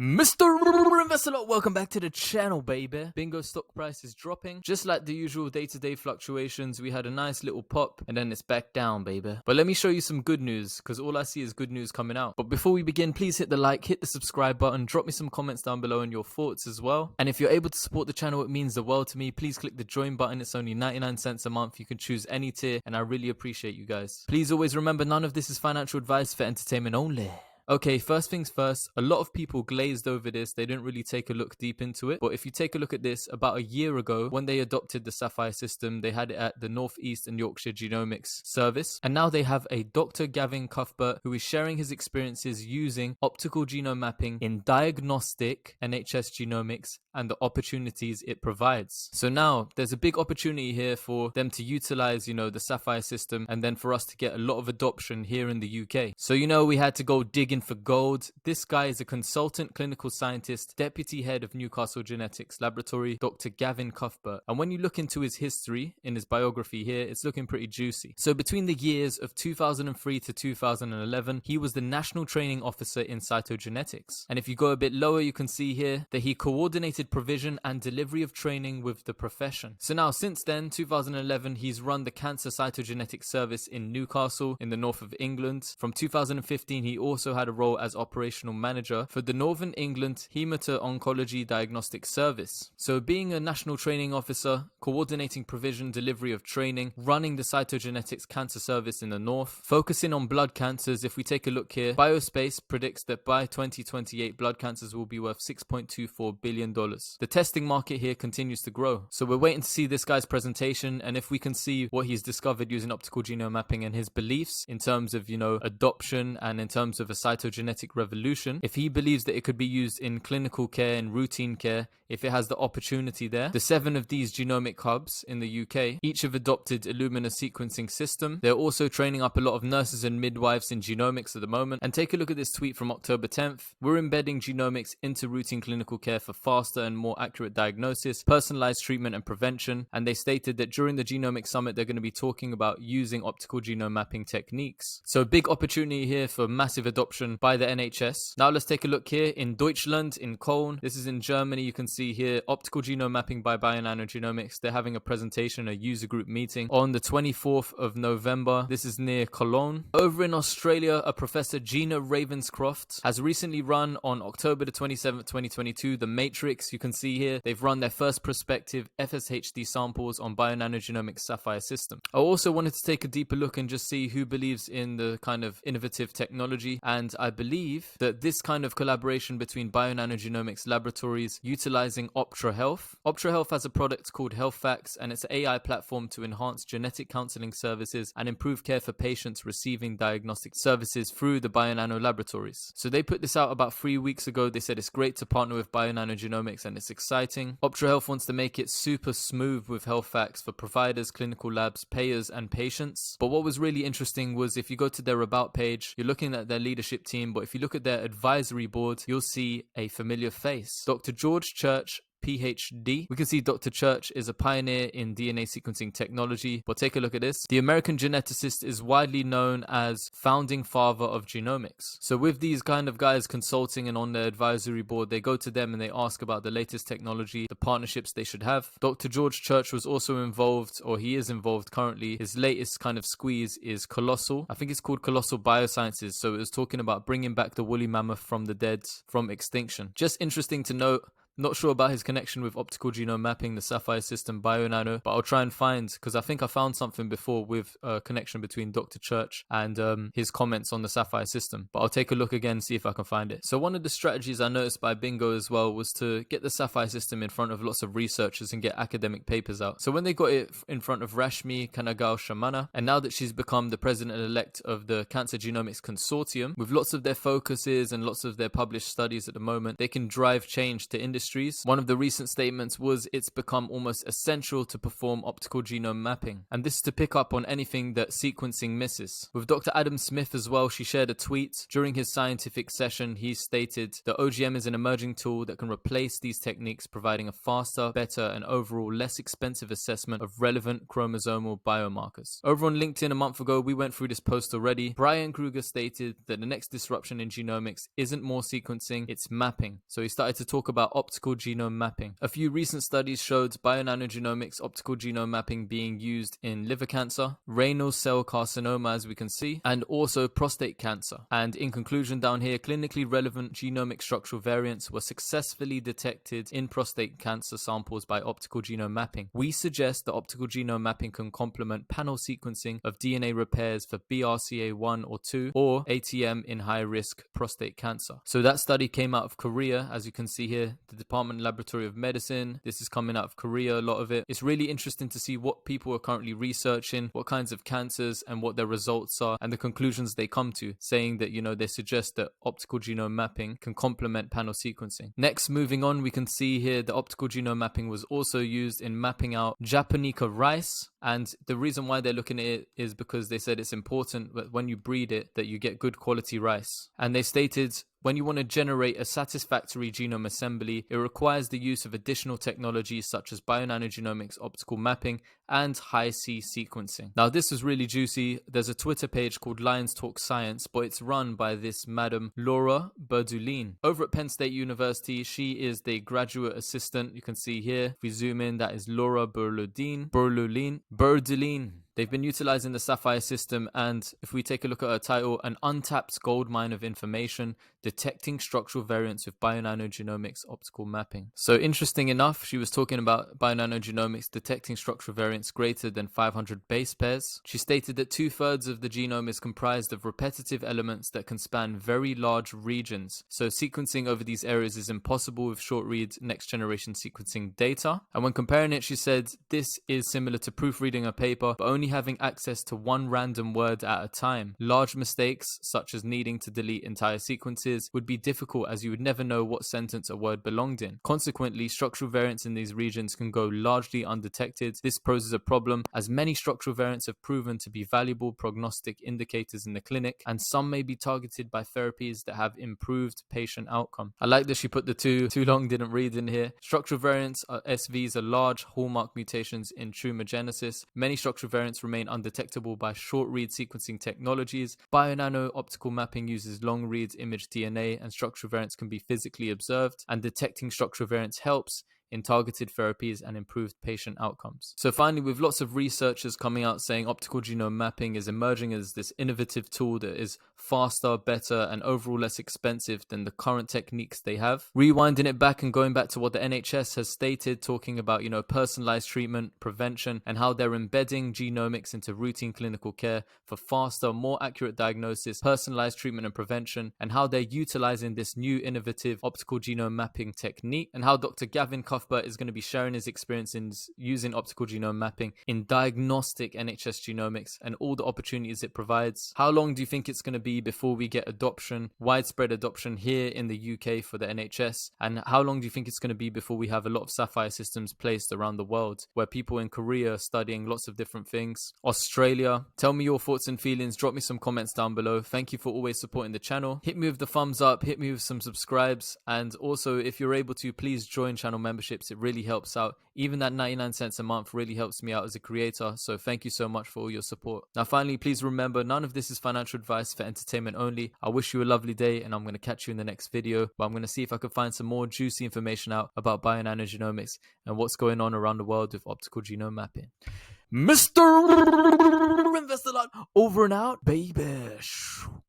Mr. Investor, welcome back to the channel, baby. Bingo stock price is dropping. Just like the usual day-to-day fluctuations, we had a nice little pop and then it's back down, baby. But let me show you some good news, because all I see is good news coming out. But before we begin, please hit the like, hit the subscribe button, drop me some comments down below and your thoughts as well. And if you're able to support the channel, it means the world to me. Please click the join button. It's only 99 cents a month. You can choose any tier and I really appreciate you guys. Please always remember, none of this is financial advice, for entertainment only. Okay, first things first, a lot of people glazed over this. They didn't really take a look deep into it. But if you take a look at this, about a year ago, when they adopted the Sapphire system, they had it at the North East and Yorkshire Genomics Service. And now they have a Dr. Gavin Cuthbert who is sharing his experiences using optical genome mapping in diagnostic NHS genomics and the opportunities it provides. So now there's a big opportunity here for them to utilize, the Sapphire system, and then for us to get a lot of adoption here in the UK. So, we had to go digging for gold. This guy is a consultant clinical scientist, deputy head of Newcastle Genetics Laboratory, Dr. Gavin Cuthbert. And when you look into his history in his biography here, it's looking pretty juicy. So between the years of 2003 to 2011, he was the National Training Officer in Cytogenetics. And if you go a bit lower, you can see here that he coordinated provision and delivery of training with the profession. So now, since then, 2011, he's run the Cancer Cytogenetics Service in Newcastle in the north of England. From 2015, he also had a role as operational manager for the Northern England Hemato-Oncology Diagnostic Service. So being a national training officer, coordinating provision, delivery of training, running the cytogenetics cancer service in the north, focusing on blood cancers. If we take a look here, Biospace predicts that by 2028, blood cancers will be worth $6.24 billion. The testing market here continues to grow. So we're waiting to see this guy's presentation, and if we can see what he's discovered using optical genome mapping and his beliefs in terms of, adoption and in terms of a cytogenetic revolution, if he believes that it could be used in clinical care and routine care, if it has the opportunity there. The 7 of these genomic hubs in the UK, each have adopted Illumina sequencing system. They're also training up a lot of nurses and midwives in genomics at the moment. And take a look at this tweet from October 10th. We're embedding genomics into routine clinical care for faster and more accurate diagnosis, personalized treatment and prevention. And they stated that during the Genomic Summit, they're going to be talking about using optical genome mapping techniques. So a big opportunity here for massive adoption by the NHS. Now let's take a look here in Deutschland, in Cologne. This is in Germany. You can see here optical genome mapping by Bionano Genomics. They're having a presentation, a user group meeting on the 24th of November. This is near Cologne. Over in Australia, a Professor Gina Ravenscroft has recently run on October the 27th, 2022, the Matrix. You can see here they've run their first prospective FSHD samples on Bionano Genomics Sapphire system. I also wanted to take a deeper look and just see who believes in the kind of innovative technology, and I believe that this kind of collaboration between Bionano Genomics laboratories utilizing Optra Health. Optra Health has a product called HealthFacts, and it's an AI platform to enhance genetic counseling services and improve care for patients receiving diagnostic services through the Bionano laboratories. So they put this out about 3 weeks ago. They said it's great to partner with Bionano Genomics and it's exciting. Optra Health wants to make it super smooth with HealthFacts for providers, clinical labs, payers and patients. But what was really interesting was if you go to their about page, you're looking at their leadership team, but if you look at their advisory board, you'll see a familiar face. Dr. George Church, PhD. We can see Dr. Church is a pioneer in DNA sequencing technology. But take a look at this. The American geneticist is widely known as founding father of genomics. So with these kind of guys consulting and on their advisory board, they go to them and they ask about the latest technology, the partnerships they should have. Dr. George Church was also involved, or he is involved currently. His latest kind of squeeze is Colossal. I think it's called Colossal Biosciences. So it was talking about bringing back the woolly mammoth from the dead, from extinction. Just interesting to note. Not sure about his connection with optical genome mapping, the Sapphire system, Bionano, but I'll try and find, because I think I found something before with a connection between Dr. Church and his comments on the Sapphire system. But I'll take a look again, see if I can find it. So one of the strategies I noticed by BNGO as well was to get the Sapphire system in front of lots of researchers and get academic papers out. So when they got it in front of Rashmi Kanagal-Shamana, and now that she's become the president-elect of the Cancer Genomics Consortium, with lots of their focuses and lots of their published studies at the moment, they can drive change to industry industries. One of the recent statements was it's become almost essential to perform optical genome mapping, and this is to pick up on anything that sequencing misses. With Dr. Adam Smith as well, she shared a tweet. During his scientific session, he stated that OGM is an emerging tool that can replace these techniques, providing a faster, better, and overall less expensive assessment of relevant chromosomal biomarkers. Over on LinkedIn a month ago, we went through this post already. Brian Kruger stated that the next disruption in genomics isn't more sequencing, it's mapping. So he started to talk about optical genome mapping. A few recent studies showed bionanogenomics optical genome mapping being used in liver cancer, renal cell carcinoma, as we can see, and also prostate cancer. And in conclusion down here, clinically relevant genomic structural variants were successfully detected in prostate cancer samples by optical genome mapping. We suggest that optical genome mapping can complement panel sequencing of DNA repairs for BRCA1 or 2 or ATM in high-risk prostate cancer. So that study came out of Korea, as you can see here, the Department Laboratory of Medicine. This is coming out of Korea, a lot of it. It's really interesting to see what people are currently researching, what kinds of cancers and what their results are, and the conclusions they come to, saying that, you know, they suggest that optical genome mapping can complement panel sequencing. Next, moving on, we can see here the optical genome mapping was also used in mapping out Japonica rice, and the reason why they're looking at it is because they said it's important that when you breed it that you get good quality rice. And they stated, when you want to generate a satisfactory genome assembly, it requires the use of additional technologies such as bionanogenomics, optical mapping, and high-C sequencing. Now, this is really juicy. There's a Twitter page called Lions Talk Science, but it's run by this Madam Laura Berdulin. Over at Penn State University, she is the graduate assistant. You can see here, if we zoom in, that is Laura Berdulin. They've been utilizing the Sapphire system, and if we take a look at her title, an untapped gold mine of information, detecting structural variants with bionanogenomics optical mapping. So interesting enough, she was talking about bionanogenomics detecting structural variants greater than 500 base pairs. She stated that 2/3 of the genome is comprised of repetitive elements that can span very large regions. So sequencing over these areas is impossible with short-read next-generation sequencing data. And when comparing it, she said this is similar to proofreading a paper, but only having access to one random word at a time. Large mistakes, such as needing to delete entire sequences, would be difficult as you would never know what sentence a word belonged in. Consequently, structural variants in these regions can go largely undetected. This poses a problem as many structural variants have proven to be valuable prognostic indicators in the clinic, and some may be targeted by therapies that have improved patient outcome. I like that she put the too long didn't read in here. Structural variants, SVs, are large hallmark mutations in tumorigenesis. Many structural variants remain undetectable by short-read sequencing technologies. Bionano optical mapping uses long-read image DNA, and structural variants can be physically observed, and detecting structural variants helps in targeted therapies and improved patient outcomes. So finally, with lots of researchers coming out saying optical genome mapping is emerging as this innovative tool that is faster, better, and overall less expensive than the current techniques they have. Rewinding it back and going back to what the NHS has stated, talking about, personalized treatment, prevention, and how they're embedding genomics into routine clinical care for faster, more accurate diagnosis, personalized treatment and prevention, and how they're utilizing this new innovative optical genome mapping technique, and how Dr. Gavin Cuthbert is going to be sharing his experience in using optical genome mapping in diagnostic NHS genomics and all the opportunities it provides. How long do you think it's going to be before we get widespread adoption here in the UK for the NHS? And how long do you think it's going to be before we have a lot of Sapphire systems placed around the world, where people in Korea are studying lots of different things? Australia. Tell me your thoughts and feelings. Drop me some comments down below. Thank you for always supporting the channel. Hit me with the thumbs up. Hit me with some subscribes. And also, if you're able to, please join channel memberships. It really helps out. Even that 99 cents a month really helps me out as a creator. So thank you so much for all your support. Now, finally, please remember, none of this is financial advice, for entertainment only. I wish you a lovely day, and I'm going to catch you in the next video. But I'm going to see if I can find some more juicy information out about bionanogenomics and what's going on around the world with optical genome mapping. Mr. Investor Lot, over and out, baby.